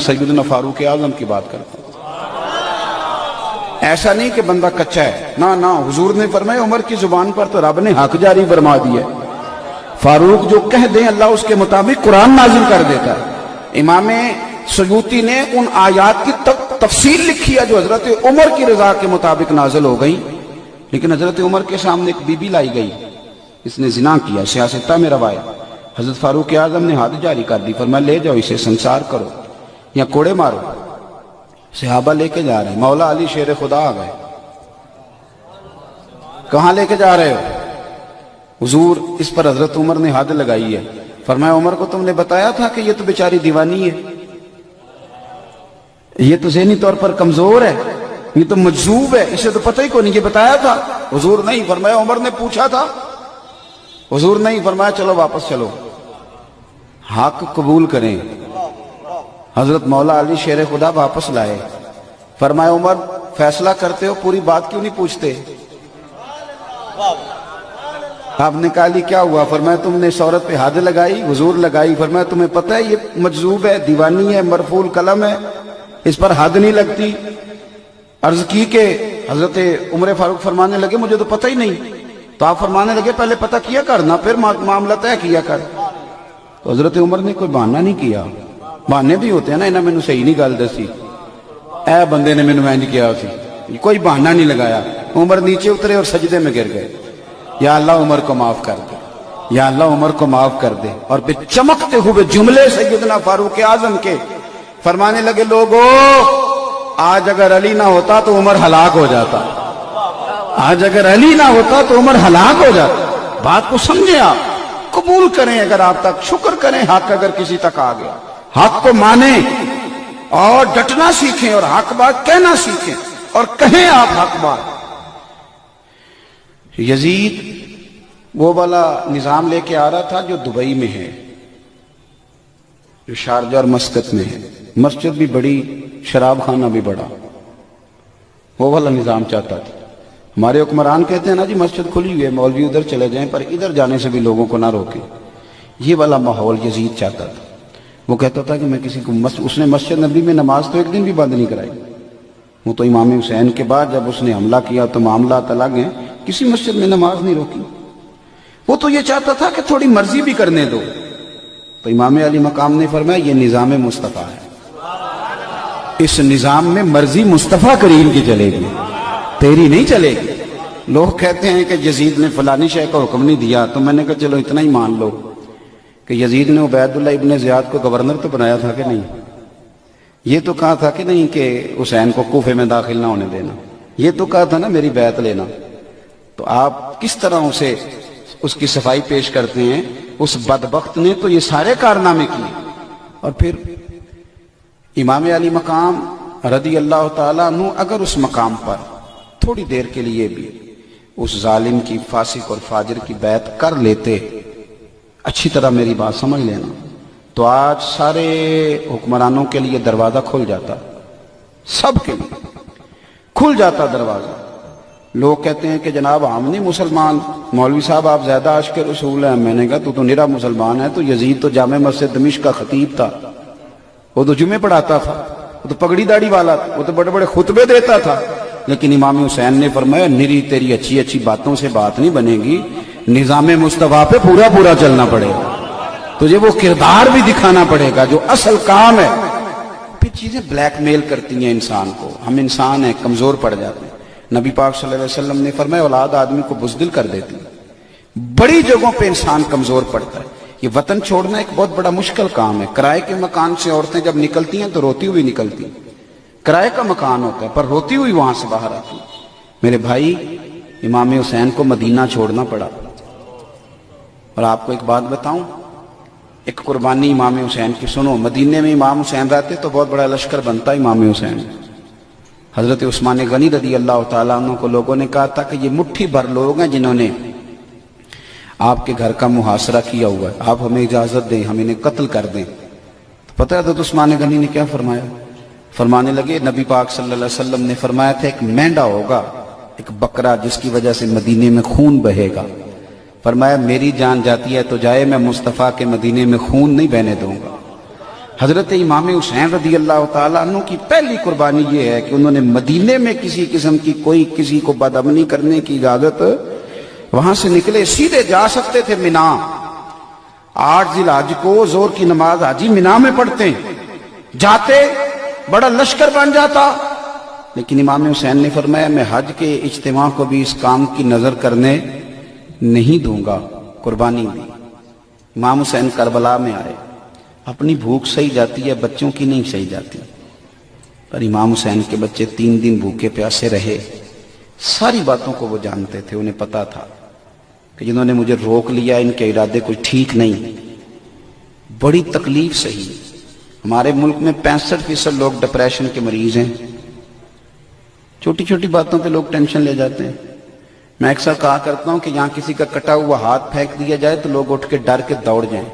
سیدنا فاروق اعظم کی بات کرتا ہوں۔ ایسا نہیں کہ بندہ کچا ہے، نہ حضور نے فرمایا عمر کی زبان پر تو رب نے حق جاری فرما دیا ہے، فاروق جو کہہ دیں اللہ اس کے مطابق قرآن نازل کر دیتا ہے۔ امام سیوطی نے ان آیات کی تفصیل لکھی ہے جو حضرت عمر کی رضا کے مطابق نازل ہو گئی، لیکن حضرت عمر کے سامنے ایک بی بی لائی گئی، اس نے زنا کیا، سیاستہ میں روایت، حضرت فاروق اعظم نے حد جاری کر دی، فرمایا لے جاؤ اسے سنسار کرو یا کوڑے مارو۔ صحابہ لے کے جا رہے ہیں، مولا علی شیر خدا آ گئے، کہاں لے کے جا رہے ہو؟ حضور اس پر حضرت عمر نے حد لگائی ہے، فرمایا عمر کو تم نے بتایا تھا کہ یہ تو بیچاری دیوانی ہے، یہ تو ذہنی طور پر کمزور ہے، یہ تو مجذوب ہے، اسے تو پتہ ہی کو نہیں، یہ بتایا تھا؟ حضور نہیں، فرمایا عمر نے پوچھا تھا؟ حضور نہیں، فرمایا چلو واپس چلو، حق قبول کریں۔ حضرت مولا علی شیر خدا واپس لائے، فرمایا عمر فیصلہ کرتے ہو پوری بات کیوں نہیں پوچھتے؟ آپ نے کہا لی کیا ہوا؟ فرمایا تم نے اس عورت پہ حد لگائی؟ حضور لگائی۔ فرمایا تمہیں پتہ ہے یہ مجذوب ہے، دیوانی ہے، مرفوع قلم ہے، اس پر حد نہیں لگتی؟ عرض کی کہ حضرت عمر فاروق فرمانے لگے مجھے تو پتہ ہی نہیں، تو آپ فرمانے لگے پہلے پتہ کیا کرنا پھر معاملہ طے کیا کر۔ تو حضرت عمر نے کوئی بہانہ نہیں کیا، بہانے بھی ہوتے ہیں نا، انہیں میں نے صحیح نہیں گل دسی، اے بندے نے میں نے انج کیا سی، کوئی بہانہ نہیں لگایا۔ عمر نیچے اترے اور سجدے میں گر گئے، یا اللہ عمر کو معاف کر دے، یا اللہ عمر کو معاف کر دے۔ اور پھر چمکتے ہوئے جملے سیدنا فاروق اعظم کے فرمانے لگے لوگو آج اگر علی نہ ہوتا تو عمر ہلاک ہو جاتا، آج اگر علی نہ ہوتا تو عمر ہلاک ہو جاتا۔ بات کو سمجھیں، آپ قبول کریں اگر آپ تک، شکر کریں حق اگر کسی تک آ گیا، حق کو مانیں اور ڈٹنا سیکھیں اور حق بات کہنا سیکھیں اور کہیں آپ حق بات۔ یزید وہ والا نظام لے کے آ رہا تھا جو دبئی میں ہے، جو شارجہ اور مسقط میں ہے، مسجد بھی بڑی، شراب خانہ بھی بڑا، وہ والا نظام چاہتا تھا۔ ہمارے حکمران کہتے ہیں نا جی مسجد کھلی ہوئی ہے، مولوی ادھر چلے جائیں پر ادھر جانے سے بھی لوگوں کو نہ روکیں، یہ والا ماحول یزید چاہتا تھا۔ وہ کہتا تھا کہ میں کسی کو اس نے مسجد نبی میں نماز تو ایک دن بھی بند نہیں کرائی، وہ تو امام حسین کے بعد جب اس نے حملہ کیا تو معاملات الگ ہیں، کسی مسجد میں نماز نہیں روکی۔ وہ تو یہ چاہتا تھا کہ تھوڑی مرضی بھی کرنے دو، تو امام علی مقام نے فرمایا یہ نظام مصطفیٰ ہے، اس نظام میں مرضی مصطفیٰ کریم کی چلے گی، تیری نہیں چلے گی۔ لوگ کہتے ہیں کہ یزید نے فلانی شے کا حکم نہیں دیا، تو میں نے کہا چلو اتنا ہی مان لو کہ یزید نے عبید اللہ ابن زیاد کو گورنر تو بنایا تھا کہ نہیں؟ یہ تو کہا تھا کہ نہیں کہ حسین کو کوفے میں داخل نہ ہونے دینا، یہ تو کہا تھا نا میری بیعت لینا۔ تو آپ کس طرح اسے اس کی صفائی پیش کرتے ہیں؟ اس بدبخت نے تو یہ سارے کارنامے کیے۔ اور پھر امام علی مقام رضی اللہ تعالیٰ عنہ اگر اس مقام پر تھوڑی دیر کے لیے بھی اس ظالم کی، فاسق اور فاجر کی بیعت کر لیتے، اچھی طرح میری بات سمجھ لینا، تو آج سارے حکمرانوں کے لیے دروازہ کھل جاتا، سب کے لیے کھل جاتا دروازہ۔ لوگ کہتے ہیں کہ جناب ہم نہیں مسلمان، مولوی صاحب آپ زیادہ عاشق رسول ہیں۔ میں نے کہا تو نرا مسلمان ہے، تو یزید تو جامع مسجد دمشق کا خطیب تھا، وہ تو جمعے پڑھاتا تھا، وہ تو پگڑی داڑھی والا تھا، وہ تو بڑے بڑے خطبے دیتا تھا، لیکن امام حسین نے فرمایا نری تیری اچھی اچھی باتوں سے بات نہیں بنے گی، نظام مصطفیٰ پہ پورا پورا چلنا پڑے گا، تجھے وہ کردار بھی دکھانا پڑے گا جو اصل کام ہے۔ پھر چیزیں بلیک میل کرتی ہیں انسان کو، ہم انسان ہیں، کمزور پڑ جاتے ہیں۔ نبی پاک صلی اللہ علیہ وسلم نے فرمایا اولاد آدمی کو بزدل کر دیتی ہے، بڑی جگہوں پہ انسان کمزور پڑتا ہے۔ یہ وطن چھوڑنا ایک بہت بڑا مشکل کام ہے۔ کرائے کے مکان سے عورتیں جب نکلتی ہیں تو روتی ہوئی نکلتی ہیں، کرائے کا مکان ہوتا ہے پر روتی ہوئی وہاں سے باہر آتی ہیں۔ میرے بھائی امام حسین کو مدینہ چھوڑنا پڑا، اور آپ کو ایک بات بتاؤں، ایک قربانی امام حسین کی سنو۔ مدینے میں امام حسین رہتے تو بہت بڑا لشکر بنتا امام حسین۔ حضرت عثمان غنی رضی اللہ تعالیٰ عنہ کو لوگوں نے کہا تھا کہ یہ مٹھی بھر لوگ ہیں جنہوں نے آپ کے گھر کا محاصرہ کیا ہوا ہے، آپ ہمیں اجازت دیں، ہم انہیں قتل کر دیں۔ تو پتہ ہے حضرت عثمان غنی نے کیا فرمایا؟ فرمانے لگے نبی پاک صلی اللہ علیہ وسلم نے فرمایا تھا ایک مینڈا ہوگا، ایک بکرا، جس کی وجہ سے مدینے میں خون بہے گا۔ فرمایا میری جان جاتی ہے تو جائے، میں مصطفیٰ کے مدینے میں خون نہیں بہنے دوں گا۔ حضرت امام حسین رضی اللہ تعالیٰ عنہ کی پہلی قربانی یہ ہے کہ انہوں نے مدینے میں کسی قسم کی کوئی کسی کو بدامنی کرنے کی اجازت، وہاں سے نکلے سیدھے جا سکتے تھے مینا، 8 ذی الحج کو زور کی نماز حاجی مینا میں پڑھتے ہیں، جاتے بڑا لشکر بن جاتا، لیکن امام حسین نے فرمایا میں حج کے اجتماع کو بھی اس کام کی نظر کرنے نہیں دوں گا، قربانی دی۔ امام حسین کربلا میں آئے، اپنی بھوک سہی جاتی ہے، بچوں کی نہیں سہی جاتی، پر امام حسین کے بچے 3 دن بھوکے پیاسے رہے، ساری باتوں کو وہ جانتے تھے، انہیں پتا تھا کہ جنہوں نے مجھے روک لیا ان کے ارادے کچھ ٹھیک نہیں، بڑی تکلیف سہی۔ ہمارے ملک میں 65% لوگ ڈپریشن کے مریض ہیں، چھوٹی چھوٹی باتوں پہ لوگ ٹینشن لے جاتے ہیں۔ میں اکثر کہا کرتا ہوں کہ یہاں کسی کا کٹا ہوا ہاتھ پھینک دیا جائے تو لوگ اٹھ کے ڈر کے دوڑ جائیں،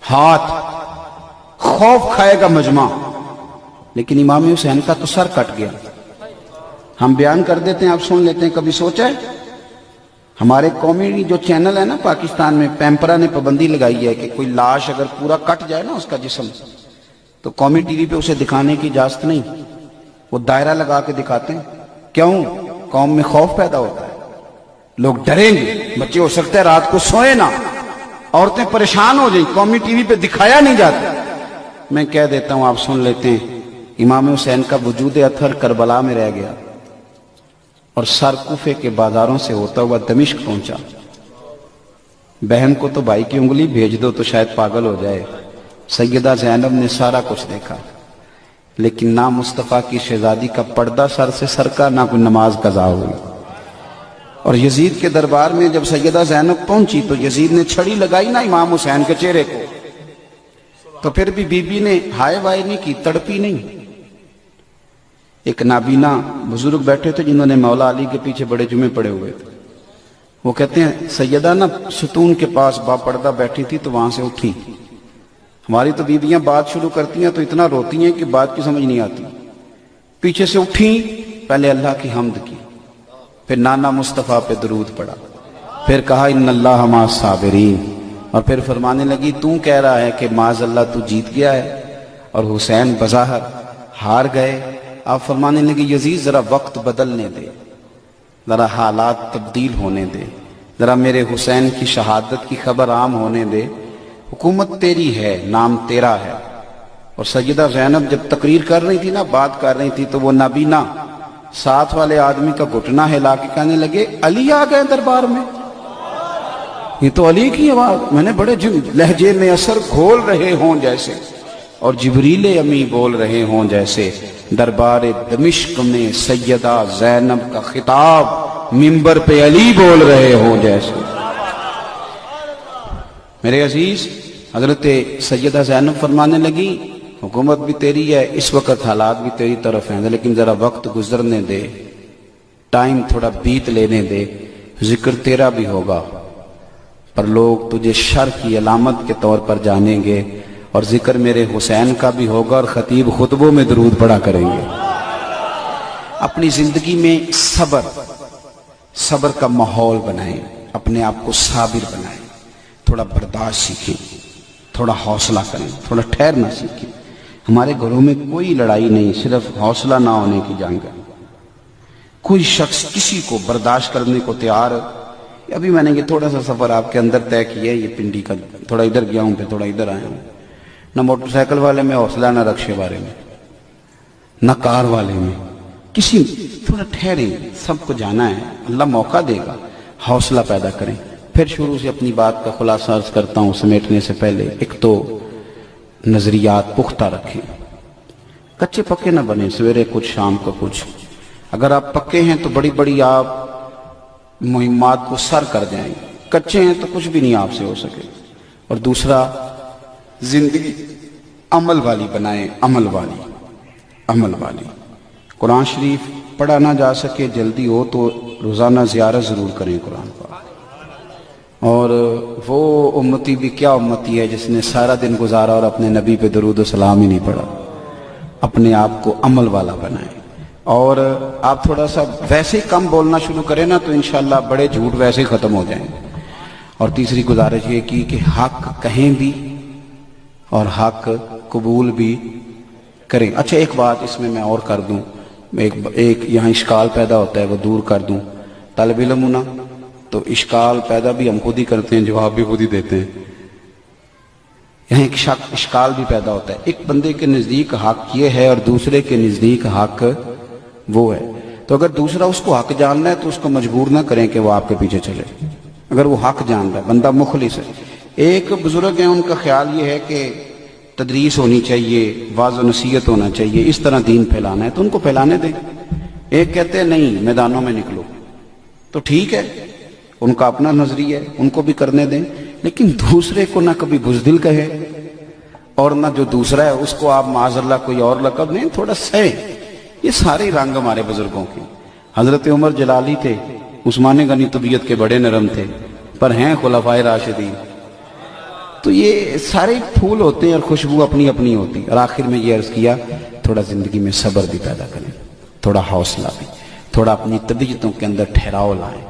ہاتھ خوف کھائے گا مجمع، لیکن امام حسین کا تو سر کٹ گیا۔ ہم بیان کر دیتے ہیں، آپ سن لیتے ہیں، کبھی سوچا ہے؟ ہمارے قومی جو چینل ہے نا پاکستان میں، پیمپرا نے پابندی لگائی ہے کہ کوئی لاش اگر پورا کٹ جائے نا اس کا جسم، تو قومی ٹی وی پہ اسے دکھانے کی اجازت نہیں، وہ دائرہ لگا کے دکھاتے ہیں۔ کیوں؟ قوم میں خوف پیدا ہوتا ہے، لوگ ڈریں گے، بچے ہو سکتا ہے رات کو سوئے نہ، عورتیں پریشان ہو جائیں، قومی ٹی وی پہ دکھایا نہیں جاتا۔ میں کہہ دیتا ہوں، آپ سن لیتے ہیں، امام حسین کا وجود اطہر کربلا میں رہ گیا اور سر کوفے کے بازاروں سے ہوتا ہوا دمشق پہنچا۔ بہن کو تو بھائی کی انگلی بھیج دو تو شاید پاگل ہو جائے، سیدہ زینب نے سارا کچھ دیکھا، لیکن نہ مصطفیٰ کی شہزادی کا پردہ سر سے سرکا، نہ کوئی نماز قضا ہوئی۔ اور یزید کے دربار میں جب سیدہ زینب پہنچی تو یزید نے چھڑی لگائی نا امام حسین کے چہرے کو، تو پھر بھی بی بی نے ہائے وائے نہیں کی، تڑپی نہیں۔ ایک نابینا بزرگ بیٹھے تھے جنہوں نے مولا علی کے پیچھے بڑے جمعے پڑے ہوئے تھے، وہ کہتے ہیں سیدہ نا ستون کے پاس با پردہ بیٹھی تھی تو وہاں سے اٹھی۔ ہماری تو بیویاں بات شروع کرتی ہیں تو اتنا روتی ہیں کہ بات کی سمجھ نہیں آتی، پیچھے سے اٹھی، پہلے اللہ کی حمد کی، پھر نانا مصطفیٰ پہ درود پڑا، پھر کہا ان اللہ مع الصابرین، اور پھر فرمانے لگی تو کہہ رہا ہے کہ معاذ اللہ تو جیت گیا ہے اور حسین بظاہر ہار گئے۔ آپ فرمانے لگی یزید ذرا وقت بدلنے دے، ذرا حالات تبدیل ہونے دے، ذرا میرے حسین کی شہادت کی خبر عام ہونے دے، حکومت تیری ہے، نام تیرا ہے۔ اور سیدہ زینب جب تقریر کر رہی تھی نا، بات کر رہی تھی، تو وہ نابینا ساتھ والے آدمی کا گھٹنا ہلا کے کہنے لگے علی آ گئے دربار میں، یہ تو علی کی آواز، میں نے بڑے لہجے میں اثر گھول رہے ہوں جیسے، اور جبریل امی بول رہے ہوں جیسے، دربار دمشق میں سیدہ زینب کا خطاب، منبر پہ علی بول رہے ہوں جیسے۔ میرے عزیز، حضرت سیدہ زینب فرمانے لگی حکومت بھی تیری ہے، اس وقت حالات بھی تیری طرف ہیں، لیکن ذرا وقت گزرنے دے، ٹائم تھوڑا بیت لینے دے، ذکر تیرا بھی ہوگا پر لوگ تجھے شر کی علامت کے طور پر جانیں گے، اور ذکر میرے حسین کا بھی ہوگا، اور خطیب خطبوں میں درود پڑھا کریں گے۔ اپنی زندگی میں صبر کا ماحول بنائیں، اپنے آپ کو صابر بنائیں، تھوڑا برداشت سیکھیں، تھوڑا حوصلہ کریں، تھوڑا ٹھہرنا سیکھیں۔ ہمارے گھروں میں کوئی لڑائی نہیں، صرف حوصلہ نہ ہونے کی جنگ ہے۔ کوئی شخص کسی کو برداشت کرنے کو تیار، ابھی میں نے یہ تھوڑا سا سفر آپ کے اندر طے کیا ہے، یہ پنڈی کا، تھوڑا ادھر گیا ہوں پھر تھوڑا ادھر آیا ہوں، نہ موٹر سائیکل والے میں حوصلہ، نہ رکشے والے میں، نہ کار والے میں، کسی تھوڑا ٹھہریں، سب کو جانا ہے، اللہ موقع دے گا، حوصلہ پیدا کریں۔ پھر شروع سے اپنی بات کا خلاصہ عرض کرتا ہوں سمیٹنے سے پہلے، ایک تو نظریات پختہ رکھیں، کچے پکے نہ بنیں، سویرے کچھ شام کو کچھ۔ اگر آپ پکے ہیں تو بڑی بڑی آپ مہمات کو سر کر جائیں، کچے ہیں تو کچھ بھی نہیں آپ سے ہو سکے۔ اور دوسرا، زندگی عمل والی بنائیں، عمل والی۔ قرآن شریف پڑھا نہ جا سکے، جلدی ہو تو روزانہ زیارت ضرور کریں قرآن پاک۔ اور وہ امتی بھی کیا امتی ہے جس نے سارا دن گزارا اور اپنے نبی پہ درود و سلام ہی نہیں پڑھا۔ اپنے آپ کو عمل والا بنائیں، اور آپ تھوڑا سا ویسے ہی کم بولنا شروع کریں نا تو انشاءاللہ بڑے جھوٹ ویسے ہی ختم ہو جائیں گے۔ اور تیسری گزارش یہ کی کہ حق کہیں بھی اور حق قبول بھی کریں. اچھا ایک بات اس میں اور کر دوں, ایک یہاں اشکال پیدا ہوتا ہے وہ دور کر دوں. طالب علم ہونا تو اشکال پیدا بھی ہم خود ہی کرتے ہیں, جواب بھی خود ہی دیتے ہیں. یہاں ایک اشکال بھی پیدا ہوتا ہے. ایک بندے کے نزدیک حق یہ ہے اور دوسرے کے نزدیک حق وہ ہے. تو اگر دوسرا اس کو حق جاننا ہے تو اس کو مجبور نہ کریں کہ وہ آپ کے پیچھے چلے. اگر وہ حق جان رہا ہے, بندہ مخلص ہے. ایک بزرگ ہیں, ان کا خیال یہ ہے کہ تدریس ہونی چاہیے, واعظ و نصیحت ہونا چاہیے, اس طرح دین پھیلانا ہے تو ان کو پھیلانے دیں. ایک کہتے ہیں نہیں میدانوں میں نکلو, تو ٹھیک ہے, ان کا اپنا نظریہ ہے, ان کو بھی کرنے دیں. لیکن دوسرے کو نہ کبھی بزدل کہے اور نہ جو دوسرا ہے اس کو آپ معاذ اللہ کوئی اور لقب نہیں, تھوڑا سہے. یہ سارے رنگ ہمارے بزرگوں کے. حضرت عمر جلالی تھے, عثمان غنی طبیعت کے بڑے نرم تھے, پر ہیں خلفائے راشدین. تو یہ سارے پھول ہوتے ہیں اور خوشبو اپنی اپنی ہوتی. اور آخر میں یہ عرض کیا تھوڑا زندگی میں صبر بھی پیدا کریں, تھوڑا حوصلہ بھی, تھوڑا اپنی طبیعتوں کے اندر ٹھہراؤ لائیں.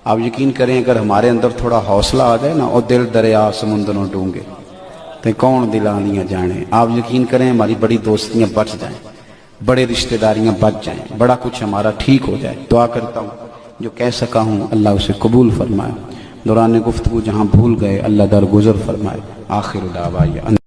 آپ یقین کریں اگر ہمارے اندر تھوڑا حوصلہ آ جائے نا, اور دل دریا سمندروں ڈونگے تو کون دلانیاں جانے. آپ یقین کریں ہماری بڑی دوستیاں بچ جائیں, بڑے رشتہ داریاں بچ جائیں, بڑا کچھ ہمارا ٹھیک ہو جائے. دعا کرتا ہوں جو کہہ سکا ہوں اللہ اسے قبول فرمائے. دوران گفتگو جہاں بھول گئے اللہ درگزر فرمائے. آخر دعوانا